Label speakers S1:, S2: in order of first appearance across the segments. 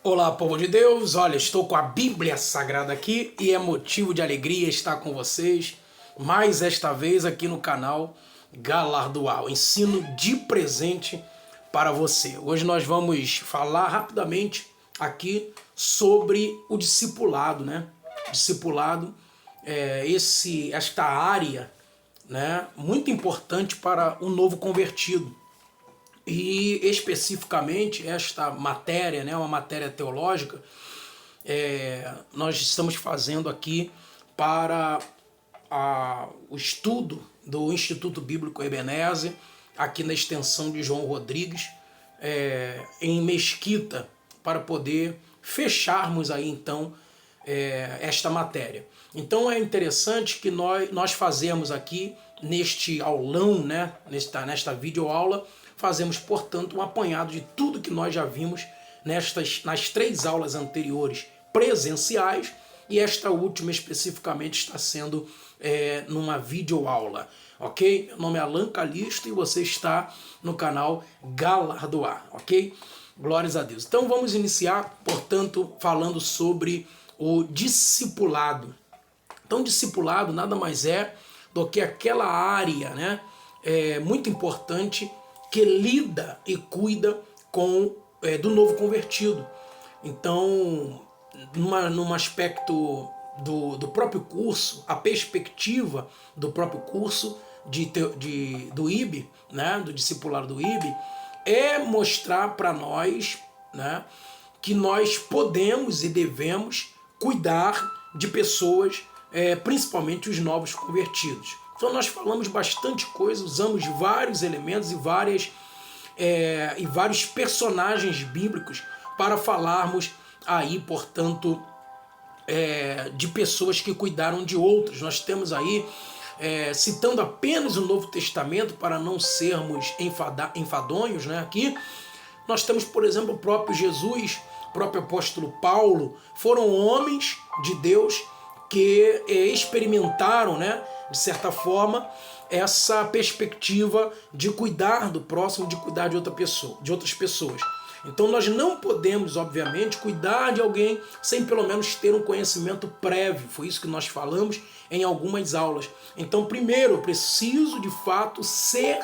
S1: Olá, povo de Deus. Olha, estou com a Bíblia Sagrada aqui e é motivo de alegria estar com vocês mais esta vez aqui no canal Galardoar, o ensino de presente para você. Hoje nós vamos falar rapidamente aqui sobre o discipulado, né? Discipulado é esta área, né, muito importante para o novo convertido. E especificamente esta matéria, né, uma matéria teológica, nós estamos fazendo aqui para o estudo do Instituto Bíblico Ebenezer, aqui na extensão de João Rodrigues, em Mesquita, para poder fecharmos aí então esta matéria. Então é interessante que nós fazemos aqui neste aulão, né, nesta videoaula, fazemos, portanto, um apanhado de tudo que nós já vimos nas 3 aulas anteriores presenciais, e esta última especificamente está sendo numa videoaula, ok? Meu nome é Alan Calisto e você está no canal Galardoar, ok? Glórias a Deus. Então vamos iniciar, portanto, falando sobre o discipulado. Então, discipulado nada mais é do que aquela área, né, muito importante que lida e cuida do novo convertido. Então, num aspecto do próprio curso, a perspectiva do próprio curso do IB, né, do discipulado do IB, é mostrar para nós, né, que nós podemos e devemos cuidar de pessoas, principalmente os novos convertidos. Então nós falamos bastante coisa, usamos vários elementos e vários personagens bíblicos para falarmos aí, portanto, de pessoas que cuidaram de outros. Nós temos aí, citando apenas o Novo Testamento para não sermos enfadonhos, né, aqui, nós temos, por exemplo, o próprio Jesus, o próprio apóstolo Paulo, foram homens de Deus que experimentaram, né, de certa forma, essa perspectiva de cuidar do próximo, de cuidar de outras pessoas. Então nós não podemos, obviamente, cuidar de alguém sem pelo menos ter um conhecimento prévio. Foi isso que nós falamos em algumas aulas. Então, primeiro, eu preciso de fato ser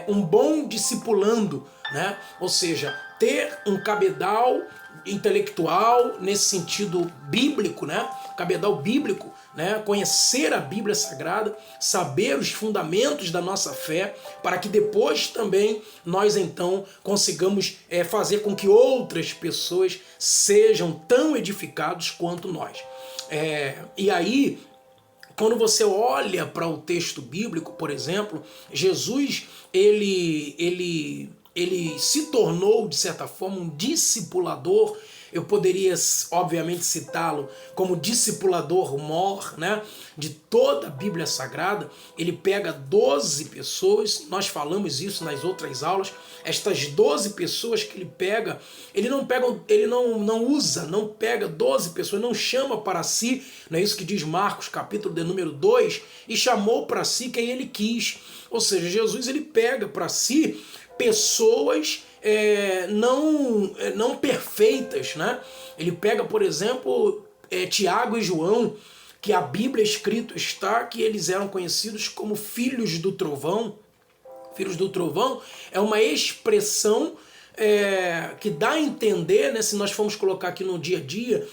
S1: um bom discipulando, né? Ou seja, ter um cabedal intelectual nesse sentido bíblico, né? Cabedal bíblico, né? Conhecer a Bíblia Sagrada, saber os fundamentos da nossa fé, para que depois também nós então consigamos fazer com que outras pessoas sejam tão edificados quanto nós. E aí, quando você olha para o texto bíblico, por exemplo, Jesus ele se tornou, de certa forma, um discipulador. Eu poderia, obviamente, citá-lo como discipulador mor, né, de toda a Bíblia Sagrada. Ele pega 12 pessoas, nós falamos isso nas outras aulas, estas 12 pessoas que ele pega, ele não pega 12 pessoas, não chama para si, não é isso que diz Marcos, capítulo de número 2, e chamou para si quem ele quis. Ou seja, Jesus ele pega para si pessoas não perfeitas, né? Ele pega, por exemplo, Tiago e João, que a Bíblia escrito está que eles eram conhecidos como filhos do trovão. Filhos do trovão é uma expressão que dá a entender, né, se nós formos colocar aqui no dia a dia,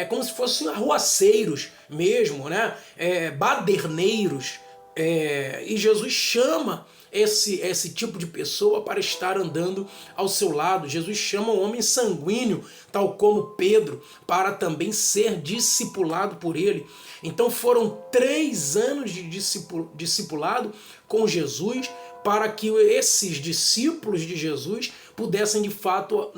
S1: como se fossem arruaceiros mesmo, né? Baderneiros. E Jesus chama esse tipo de pessoa para estar andando ao seu lado. Jesus chama um homem sanguíneo, tal como Pedro, para também ser discipulado por ele. Então foram 3 anos de discipulado com Jesus, para que esses discípulos de Jesus pudessem de fato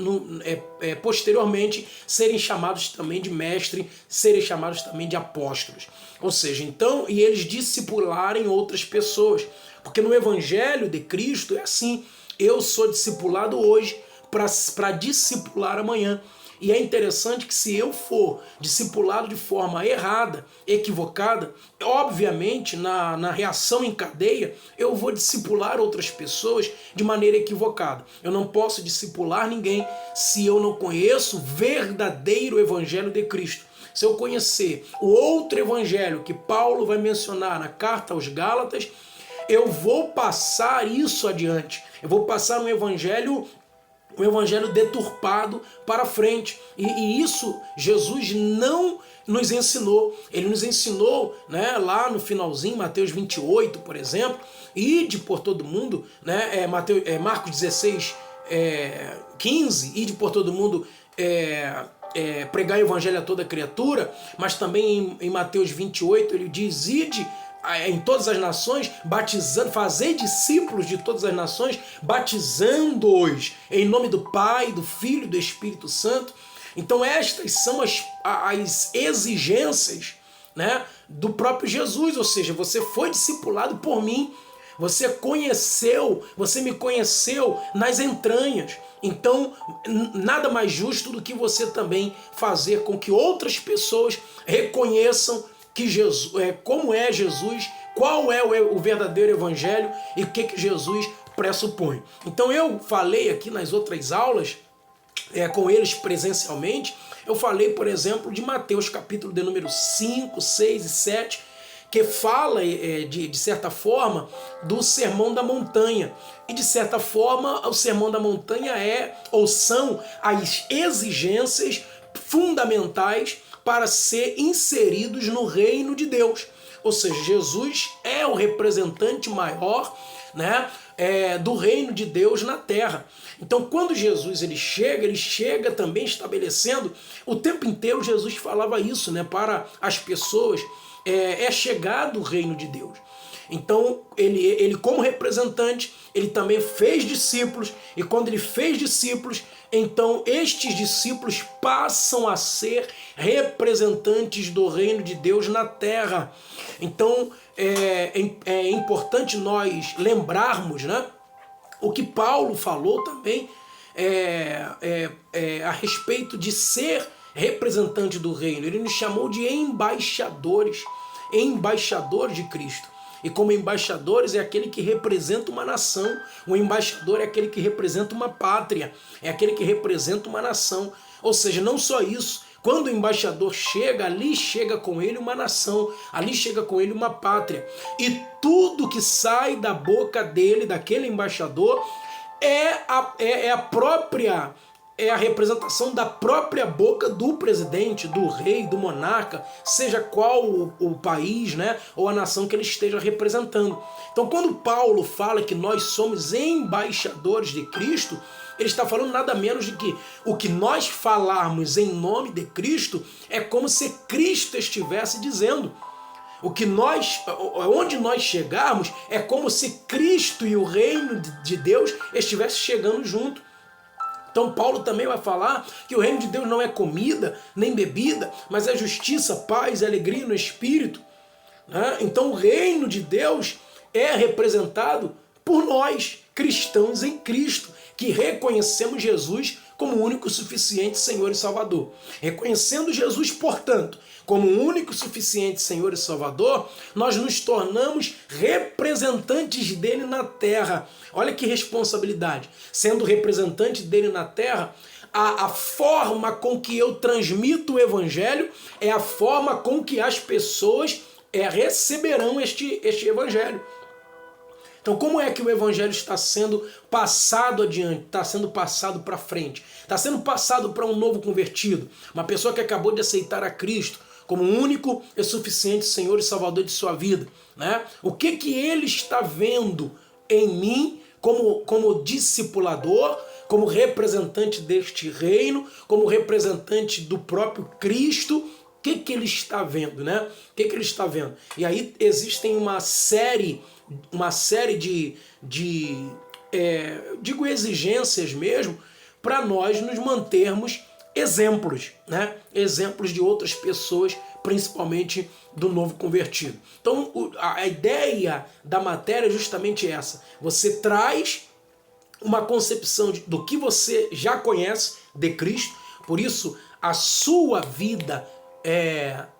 S1: posteriormente serem chamados também de mestre, serem chamados também de apóstolos. Ou seja, então, e eles discipularem outras pessoas. Porque no Evangelho de Cristo é assim: eu sou discipulado hoje para discipular amanhã. E é interessante que se eu for discipulado de forma errada, equivocada, obviamente na reação em cadeia, eu vou discipular outras pessoas de maneira equivocada. Eu não posso discipular ninguém se eu não conheço o verdadeiro evangelho de Cristo. Se eu conhecer o outro evangelho que Paulo vai mencionar na carta aos Gálatas, eu vou passar isso adiante. Eu vou passar um evangelho deturpado para frente. E isso Jesus não nos ensinou. Ele nos ensinou, né, lá no finalzinho, Mateus 28, por exemplo, ide por todo mundo, né, Marcos 16, 15, ide por todo mundo, pregar o evangelho a toda criatura, mas também em Mateus 28 ele diz, ide em todas as nações, batizando, fazei discípulos de todas as nações, batizando-os em nome do Pai, do Filho e do Espírito Santo. Então estas são as exigências, né, do próprio Jesus, ou seja, você foi discipulado por mim, você me conheceu nas entranhas. Então, nada mais justo do que você também fazer com que outras pessoas reconheçam que Jesus, como é Jesus, qual é o verdadeiro evangelho e o que Jesus pressupõe. Então eu falei aqui nas outras aulas, com eles presencialmente, eu falei, por exemplo, de Mateus capítulo de número 5, 6 e 7, que fala, de certa forma, do Sermão da Montanha. E, de certa forma, o Sermão da Montanha são as exigências fundamentais para ser inseridos no reino de Deus. Ou seja, Jesus é o representante maior, né, do reino de Deus na terra. Então, quando Jesus ele chega também estabelecendo, o tempo inteiro Jesus falava isso, né, para as pessoas, chegado o reino de Deus. Então, ele como representante, ele também fez discípulos, e quando ele fez discípulos, então estes discípulos passam a ser representantes do reino de Deus na terra. Então, é importante nós lembrarmos, né, o que Paulo falou também a respeito de ser representante do reino. Ele nos chamou de embaixadores de Cristo. E como embaixadores é aquele que representa uma nação. O embaixador é aquele que representa uma pátria, é aquele que representa uma nação. Ou seja, não só isso, quando o embaixador chega, ali chega com ele uma nação, ali chega com ele uma pátria. E tudo que sai da boca dele, daquele embaixador, é a representação da própria boca do presidente, do rei, do monarca, seja qual o país, né, ou a nação que ele esteja representando. Então, quando Paulo fala que nós somos embaixadores de Cristo, ele está falando nada menos de que o que nós falarmos em nome de Cristo é como se Cristo estivesse dizendo. Onde nós chegarmos é como se Cristo e o reino de Deus estivessem chegando junto. Então Paulo também vai falar que o reino de Deus não é comida, nem bebida, mas é justiça, paz e alegria no Espírito. Né? Então o reino de Deus é representado por nós, cristãos em Cristo, que reconhecemos Jesus como o único suficiente Senhor e Salvador. Reconhecendo Jesus, portanto, como o único suficiente Senhor e Salvador, nós nos tornamos representantes dele na terra. Olha que responsabilidade. Sendo representante dele na terra, a forma com que eu transmito o Evangelho é a forma com que as pessoas receberão este Evangelho. Então, como é que o Evangelho está sendo passado adiante, está sendo passado para frente? Está sendo passado para um novo convertido, uma pessoa que acabou de aceitar a Cristo como o único e suficiente Senhor e Salvador de sua vida, né? O que ele está vendo em mim como discipulador, como representante deste reino, como representante do próprio Cristo? O que ele está vendo, né? O que ele está vendo? E aí existem uma série de exigências mesmo, para nós nos mantermos exemplos, né? Exemplos de outras pessoas, principalmente do novo convertido. Então a ideia da matéria é justamente essa. Você traz uma concepção do que você já conhece de Cristo, Por isso, a sua vida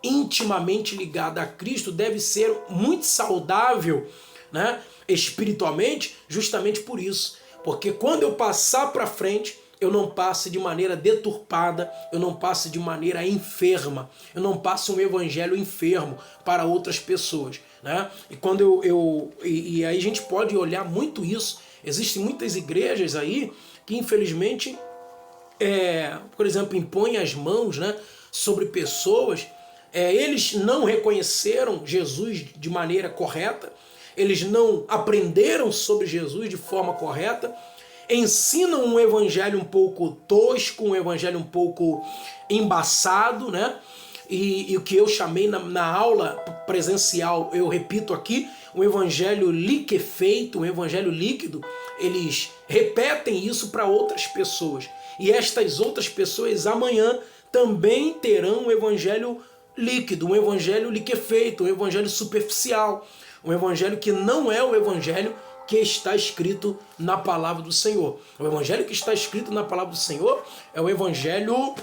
S1: intimamente ligada a Cristo deve ser muito saudável, né, espiritualmente, justamente por isso. Porque quando eu passar para frente, eu não passe de maneira deturpada, eu não passe de maneira enferma, eu não passe um evangelho enfermo para outras pessoas, né? E quando e aí a gente pode olhar muito isso. Existem muitas igrejas aí que infelizmente, por exemplo, impõem as mãos, né, sobre pessoas. Eles não reconheceram Jesus de maneira correta, eles não aprenderam sobre Jesus de forma correta, ensinam um evangelho um pouco tosco, um evangelho um pouco embaçado, né? E o que eu chamei na aula presencial, eu repito aqui, um evangelho liquefeito, um evangelho líquido. Eles repetem isso para outras pessoas. E estas outras pessoas amanhã também terão um evangelho líquido, um evangelho liquefeito, um evangelho superficial, um evangelho que não é o evangelho que está escrito na palavra do Senhor. O evangelho que está escrito na palavra do Senhor é o evangelho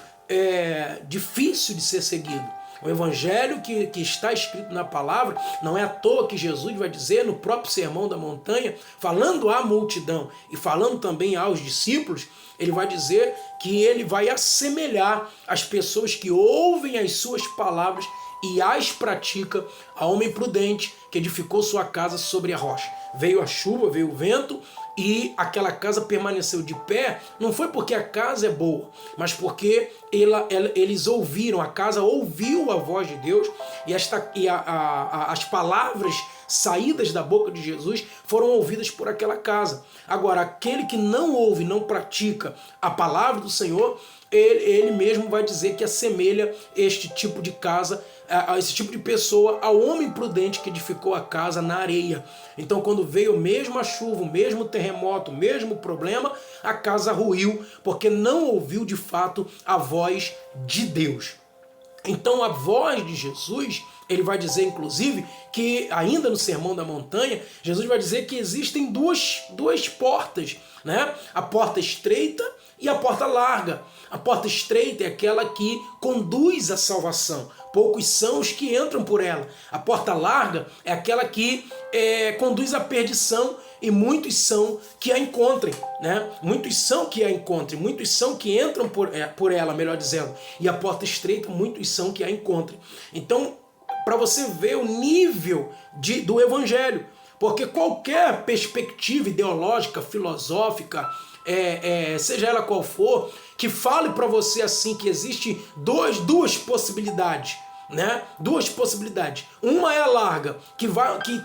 S1: difícil de ser seguido. O evangelho que está escrito na palavra, não é à toa que Jesus vai dizer no próprio Sermão da Montanha, falando à multidão e falando também aos discípulos, ele vai dizer que ele vai assemelhar as pessoas que ouvem as suas palavras e as pratica a homem prudente que edificou sua casa sobre a rocha. Veio a chuva, veio o vento e aquela casa permaneceu de pé, não foi porque a casa é boa, mas porque eles ouviram, a casa ouviu a voz de Deus e as palavras saídas da boca de Jesus foram ouvidas por aquela casa. Agora, aquele que não ouve, não pratica a palavra do Senhor, ele mesmo vai dizer que assemelha este tipo de casa, esse tipo de pessoa ao homem prudente que edificou a casa na areia. Então, quando veio a mesma chuva, o mesmo terremoto, o mesmo problema, a casa ruiu, porque não ouviu de fato a voz de Deus. Então, a voz de Jesus, ele vai dizer, inclusive, que ainda no Sermão da Montanha, Jesus vai dizer que existem duas portas, né? A porta estreita e a porta larga. A porta estreita é aquela que conduz à salvação. Poucos são os que entram por ela. A porta larga é aquela que conduz à perdição e muitos são que a encontrem, né? Muitos são que a encontrem, muitos são que entram por ela, melhor dizendo. E a porta estreita, muitos são que a encontrem. Então, para você ver o nível do evangelho, porque qualquer perspectiva ideológica, filosófica, seja ela qual for, que fale para você assim que existe duas possibilidades, né? Duas possibilidades. Uma é a larga, que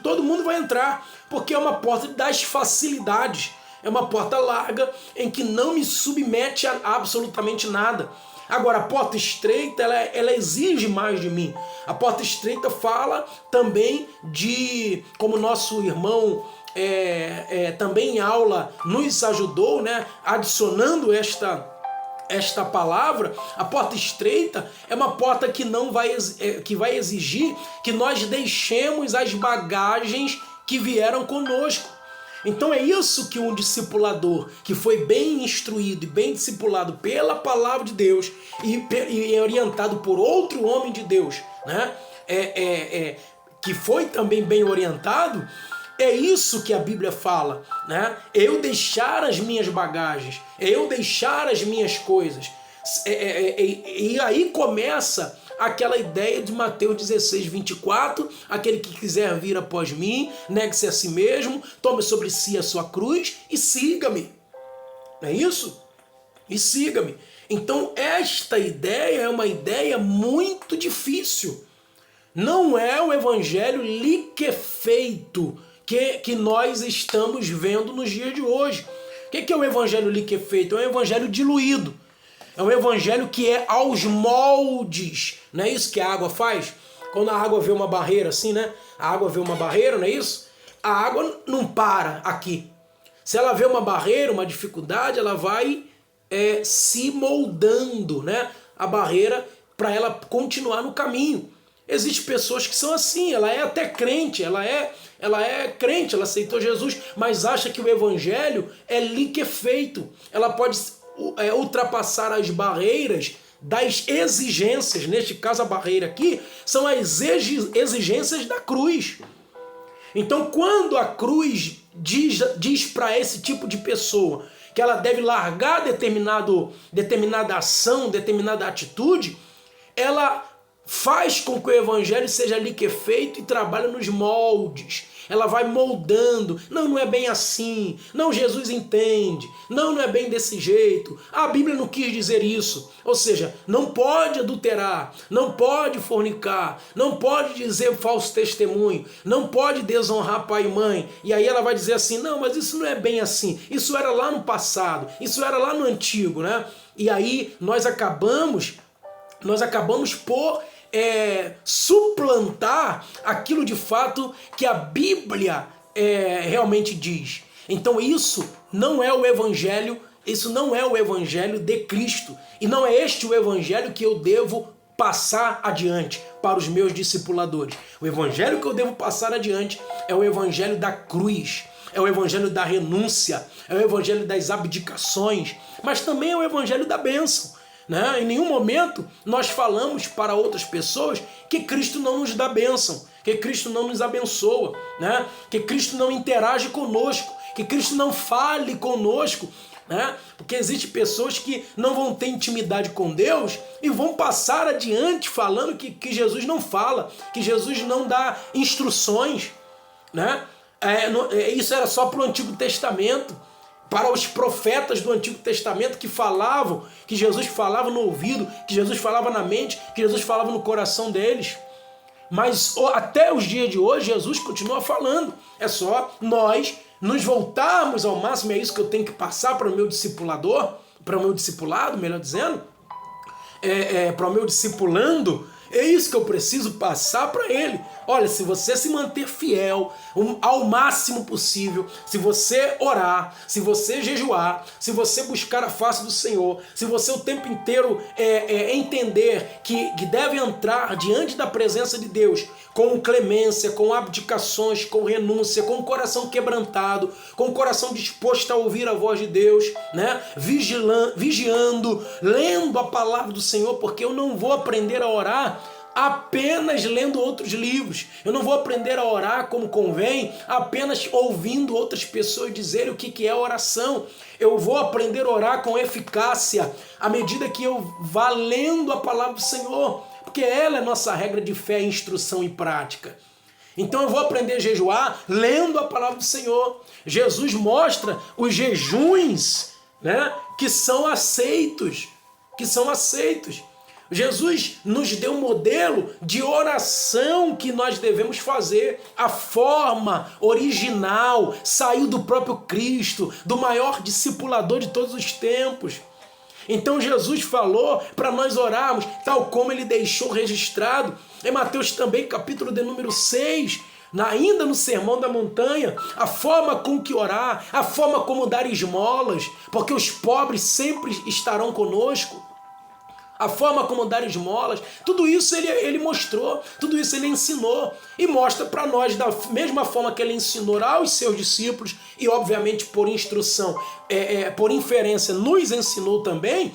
S1: todo mundo vai entrar, porque é uma porta das facilidades. É uma porta larga em que não me submete a absolutamente nada. Agora, a porta estreita, ela exige mais de mim. A porta estreita fala também de, como nosso irmão também em aula nos ajudou, né, adicionando esta palavra, a porta estreita é uma porta que que vai exigir que nós deixemos as bagagens que vieram conosco. Então é isso que um discipulador que foi bem instruído e bem discipulado pela palavra de Deus e orientado por outro homem de Deus, né, que foi também bem orientado, é isso que a Bíblia fala, né? Eu deixar as minhas bagagens, eu deixar as minhas coisas. E aí começa aquela ideia de Mateus 16, 24, aquele que quiser vir após mim, negue-se a si mesmo, tome sobre si a sua cruz e siga-me. Não é isso? E siga-me. Então esta ideia é uma ideia muito difícil. Não é o evangelho liquefeito que nós estamos vendo nos dias de hoje. O que é o evangelho liquefeito? É um evangelho diluído. É um evangelho que é aos moldes. Não é isso que a água faz? Quando a água vê uma barreira assim, né? A água vê uma barreira, não é isso? A água não para aqui. Se ela vê uma barreira, uma dificuldade, ela vai se moldando, né? A barreira para ela continuar no caminho. Existem pessoas que são assim, ela é até crente, ela é crente, ela aceitou Jesus, mas acha que o evangelho é liquefeito. Ela pode ultrapassar as barreiras das exigências. Neste caso, a barreira aqui são as exigências da cruz. Então, quando a cruz diz para esse tipo de pessoa que ela deve largar determinada ação, determinada atitude, ela faz com que o evangelho seja ali que é feito e trabalha nos moldes. Ela vai moldando. Não é bem assim. Não, Jesus entende. Não é bem desse jeito. A Bíblia não quis dizer isso. Ou seja, não pode adulterar, não pode fornicar, não pode dizer falso testemunho, não pode desonrar pai e mãe. E aí ela vai dizer assim, não, mas isso não é bem assim. Isso era lá no passado, isso era lá no antigo, né? E aí nós acabamos por suplantar aquilo de fato que a Bíblia realmente diz. Então isso não é o Evangelho, isso não é o Evangelho de Cristo. E não é este o Evangelho que eu devo passar adiante para os meus discipuladores. O Evangelho que eu devo passar adiante é o Evangelho da cruz, é o Evangelho da renúncia, é o Evangelho das abdicações, mas também é o Evangelho da bênção. Né? Em nenhum momento nós falamos para outras pessoas que Cristo não nos dá bênção, que Cristo não nos abençoa, né? Que Cristo não interage conosco, que Cristo não fale conosco, né? Porque existem pessoas que não vão ter intimidade com Deus e vão passar adiante falando que Jesus não fala, que Jesus não dá instruções, né? Isso era só para o Antigo Testamento. Para os profetas do Antigo Testamento que falavam, que Jesus falava no ouvido, que Jesus falava na mente, que Jesus falava no coração deles. Mas até os dias de hoje, Jesus continua falando. É só nós nos voltarmos ao máximo, é isso que eu tenho que passar para o meu discipulador, para o meu discipulado, melhor dizendo, para o meu discipulando. É isso que eu preciso passar para ele. Olha, se você se manter fiel ao máximo possível, se você orar, se você jejuar, se você buscar a face do Senhor, se você o tempo inteiro entender que deve entrar diante da presença de Deus com clemência, com abdicações, com renúncia, com o coração quebrantado, com o coração disposto a ouvir a voz de Deus, né? Vigiando, lendo a palavra do Senhor, porque eu não vou aprender a orar apenas lendo outros livros. Eu não vou aprender a orar como convém apenas ouvindo outras pessoas dizerem o que é oração. Eu vou aprender a orar com eficácia à medida que eu vá lendo a palavra do Senhor, porque ela é nossa regra de fé, instrução e prática. Então eu vou aprender a jejuar lendo a palavra do Senhor. Jesus mostra os jejuns, né, que são aceitos. Jesus nos deu um modelo de oração que nós devemos fazer. A forma original saiu do próprio Cristo, do maior discipulador de todos os tempos. Então Jesus falou para nós orarmos, tal como ele deixou registrado em Mateus também, capítulo de número 6, ainda no Sermão da Montanha, a forma com que orar, a forma como dar esmolas, porque os pobres sempre estarão conosco. A forma como dar esmolas, tudo isso ele mostrou, tudo isso ele ensinou e mostra para nós da mesma forma que ele ensinou aos seus discípulos e obviamente por instrução, por inferência nos ensinou também,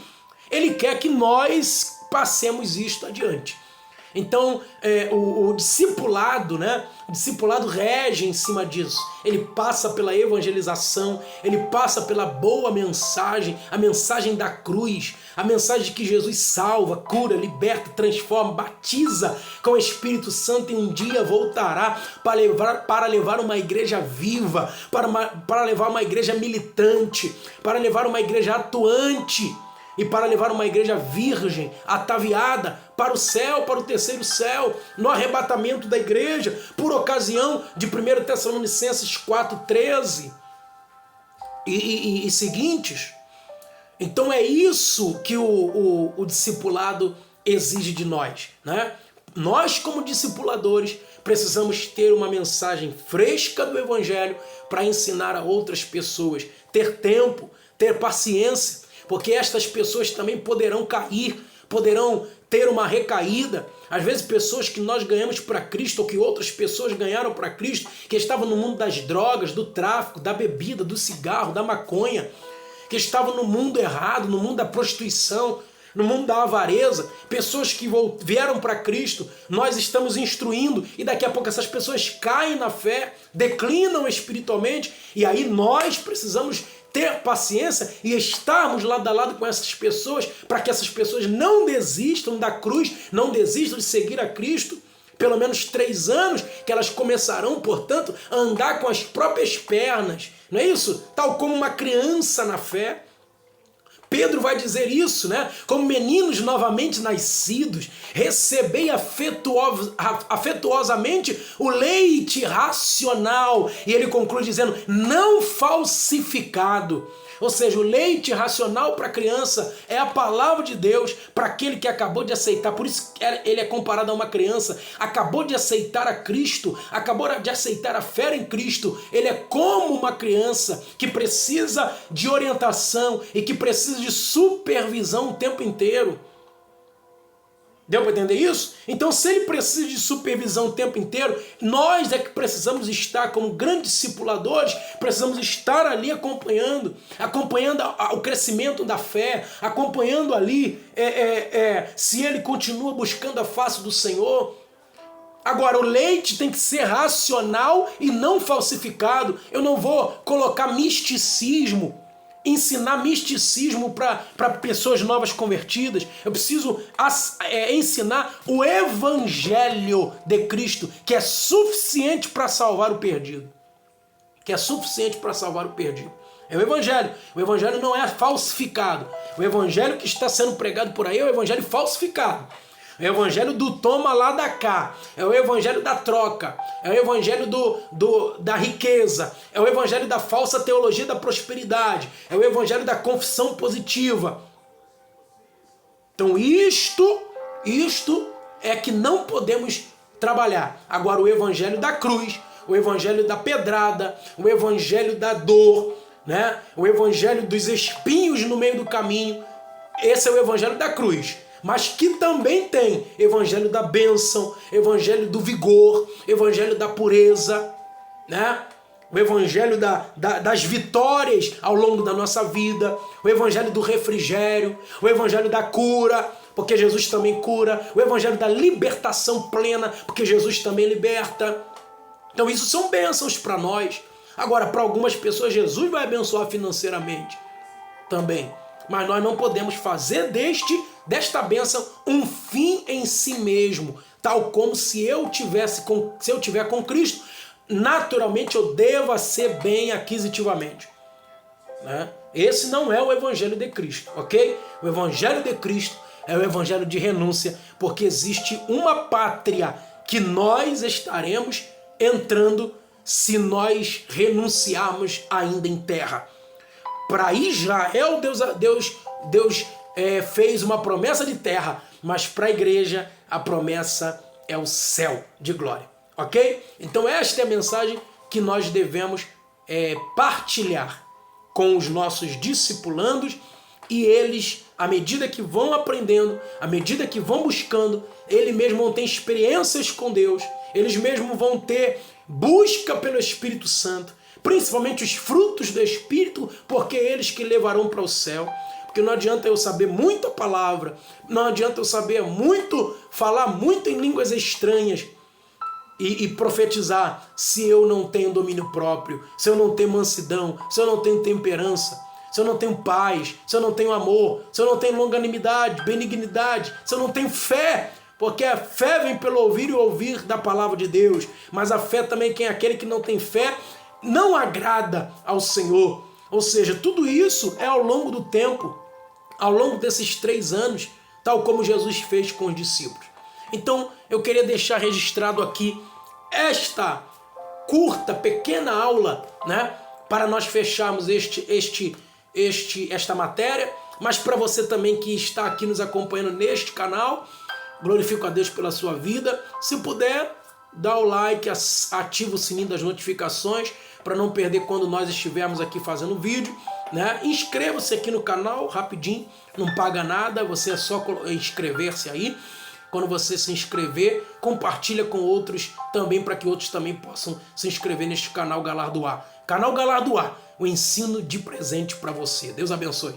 S1: ele quer que nós passemos isto adiante. Então, o discipulado, né? O discipulado rege em cima disso. Ele passa pela evangelização, ele passa pela boa mensagem, a mensagem da cruz, a mensagem de que Jesus salva, cura, liberta, transforma, batiza com o Espírito Santo e um dia voltará para levar uma igreja viva, para levar uma igreja militante, para levar uma igreja atuante, e para levar uma igreja virgem, ataviada, para o céu, para o terceiro céu, no arrebatamento da igreja, por ocasião de 1 Tessalonicenses 4,13 e seguintes. Então é isso que o discipulado exige de nós, né? Nós, como discipuladores, precisamos ter uma mensagem fresca do Evangelho para ensinar a outras pessoas, ter tempo, ter paciência, porque estas pessoas também poderão cair, poderão ter uma recaída. Às vezes pessoas que nós ganhamos para Cristo, ou que outras pessoas ganharam para Cristo, que estavam no mundo das drogas, do tráfico, da bebida, do cigarro, da maconha, que estavam no mundo errado, no mundo da prostituição, no mundo da avareza, pessoas que vieram para Cristo, nós estamos instruindo e daqui a pouco essas pessoas caem na fé, declinam espiritualmente e aí nós precisamos ter paciência e estarmos lado a lado com essas pessoas para que essas pessoas não desistam da cruz, não desistam de seguir a Cristo. Pelo menos 3 anos que elas começarão, portanto, a andar com as próprias pernas. Não é isso? Tal como uma criança na fé. Pedro vai dizer isso, né? Como meninos novamente nascidos, recebei afetuosamente o leite racional. E ele conclui dizendo, não falsificado. Ou seja, o leite racional para a criança é a palavra de Deus para aquele que acabou de aceitar. Por isso ele é comparado a uma criança. Acabou de aceitar a Cristo, acabou de aceitar a fé em Cristo. Ele é como uma criança que precisa de orientação e que precisa de supervisão o tempo inteiro. Deu para entender isso? Então, se ele precisa de supervisão o tempo inteiro, nós é que precisamos estar como grandes discipuladores, precisamos estar ali acompanhando o crescimento da fé, acompanhando ali se ele continua buscando a face do Senhor. Agora, o leite tem que ser racional e não falsificado. Eu não vou colocar misticismo, ensinar misticismo para pessoas novas convertidas. Eu preciso ensinar o Evangelho de Cristo, que é suficiente para salvar o perdido. Que é suficiente para salvar o perdido. É o Evangelho. O Evangelho não é falsificado. O Evangelho que está sendo pregado por aí é o Evangelho falsificado. É o evangelho do toma lá da cá. É o evangelho da troca. É o evangelho da riqueza. É o evangelho da falsa teologia da prosperidade. É o evangelho da confissão positiva. Então isto é que não podemos trabalhar. Agora o evangelho da cruz, o evangelho da pedrada, o evangelho da dor, né? O evangelho dos espinhos no meio do caminho. Esse é o evangelho da cruz. Mas que também tem evangelho da bênção, evangelho do vigor, evangelho da pureza, né? O evangelho das vitórias ao longo da nossa vida, o evangelho do refrigério, o evangelho da cura, porque Jesus também cura, o evangelho da libertação plena, porque Jesus também liberta. Então isso são bênçãos para nós. Agora, para algumas pessoas, Jesus vai abençoar financeiramente também. Mas nós não podemos fazer desta bênção um fim em si mesmo, tal como se eu tiver com Cristo, naturalmente eu deva ser bem aquisitivamente, né? Esse não é o Evangelho de Cristo, ok? O Evangelho de Cristo é o Evangelho de renúncia, porque existe uma pátria que nós estaremos entrando se nós renunciarmos ainda em terra. Para Israel, Deus fez uma promessa de terra, mas para a igreja a promessa é o céu de glória, ok? Então esta é a mensagem que nós devemos partilhar com os nossos discipulandos e eles, à medida que vão aprendendo, à medida que vão buscando, eles mesmos vão ter experiências com Deus, eles mesmos vão ter busca pelo Espírito Santo, principalmente os frutos do Espírito, porque é eles que levarão para o céu. Porque não adianta eu saber muito a palavra, não adianta eu saber muito, falar muito em línguas estranhas e profetizar se eu não tenho domínio próprio, se eu não tenho mansidão, se eu não tenho temperança, se eu não tenho paz, se eu não tenho amor, se eu não tenho longanimidade, benignidade, se eu não tenho fé. Porque a fé vem pelo ouvir e ouvir da palavra de Deus. Mas a fé também, quem é aquele que não tem fé, não agrada ao Senhor. Ou seja, tudo isso é ao longo do tempo, ao longo desses 3 anos, tal como Jesus fez com os discípulos. Então, eu queria deixar registrado aqui esta curta, pequena aula, né, para nós fecharmos esta matéria, mas para você também que está aqui nos acompanhando neste canal, glorifico a Deus pela sua vida. Se puder, dá o like, ativa o sininho das notificações para não perder quando nós estivermos aqui fazendo vídeo, né? Inscreva-se aqui no canal rapidinho, não paga nada, você é só inscrever-se aí. Quando você se inscrever, compartilha com outros também, para que outros também possam se inscrever neste canal Galar do Ar. Canal Galar do Ar, o ensino de presente para você. Deus abençoe.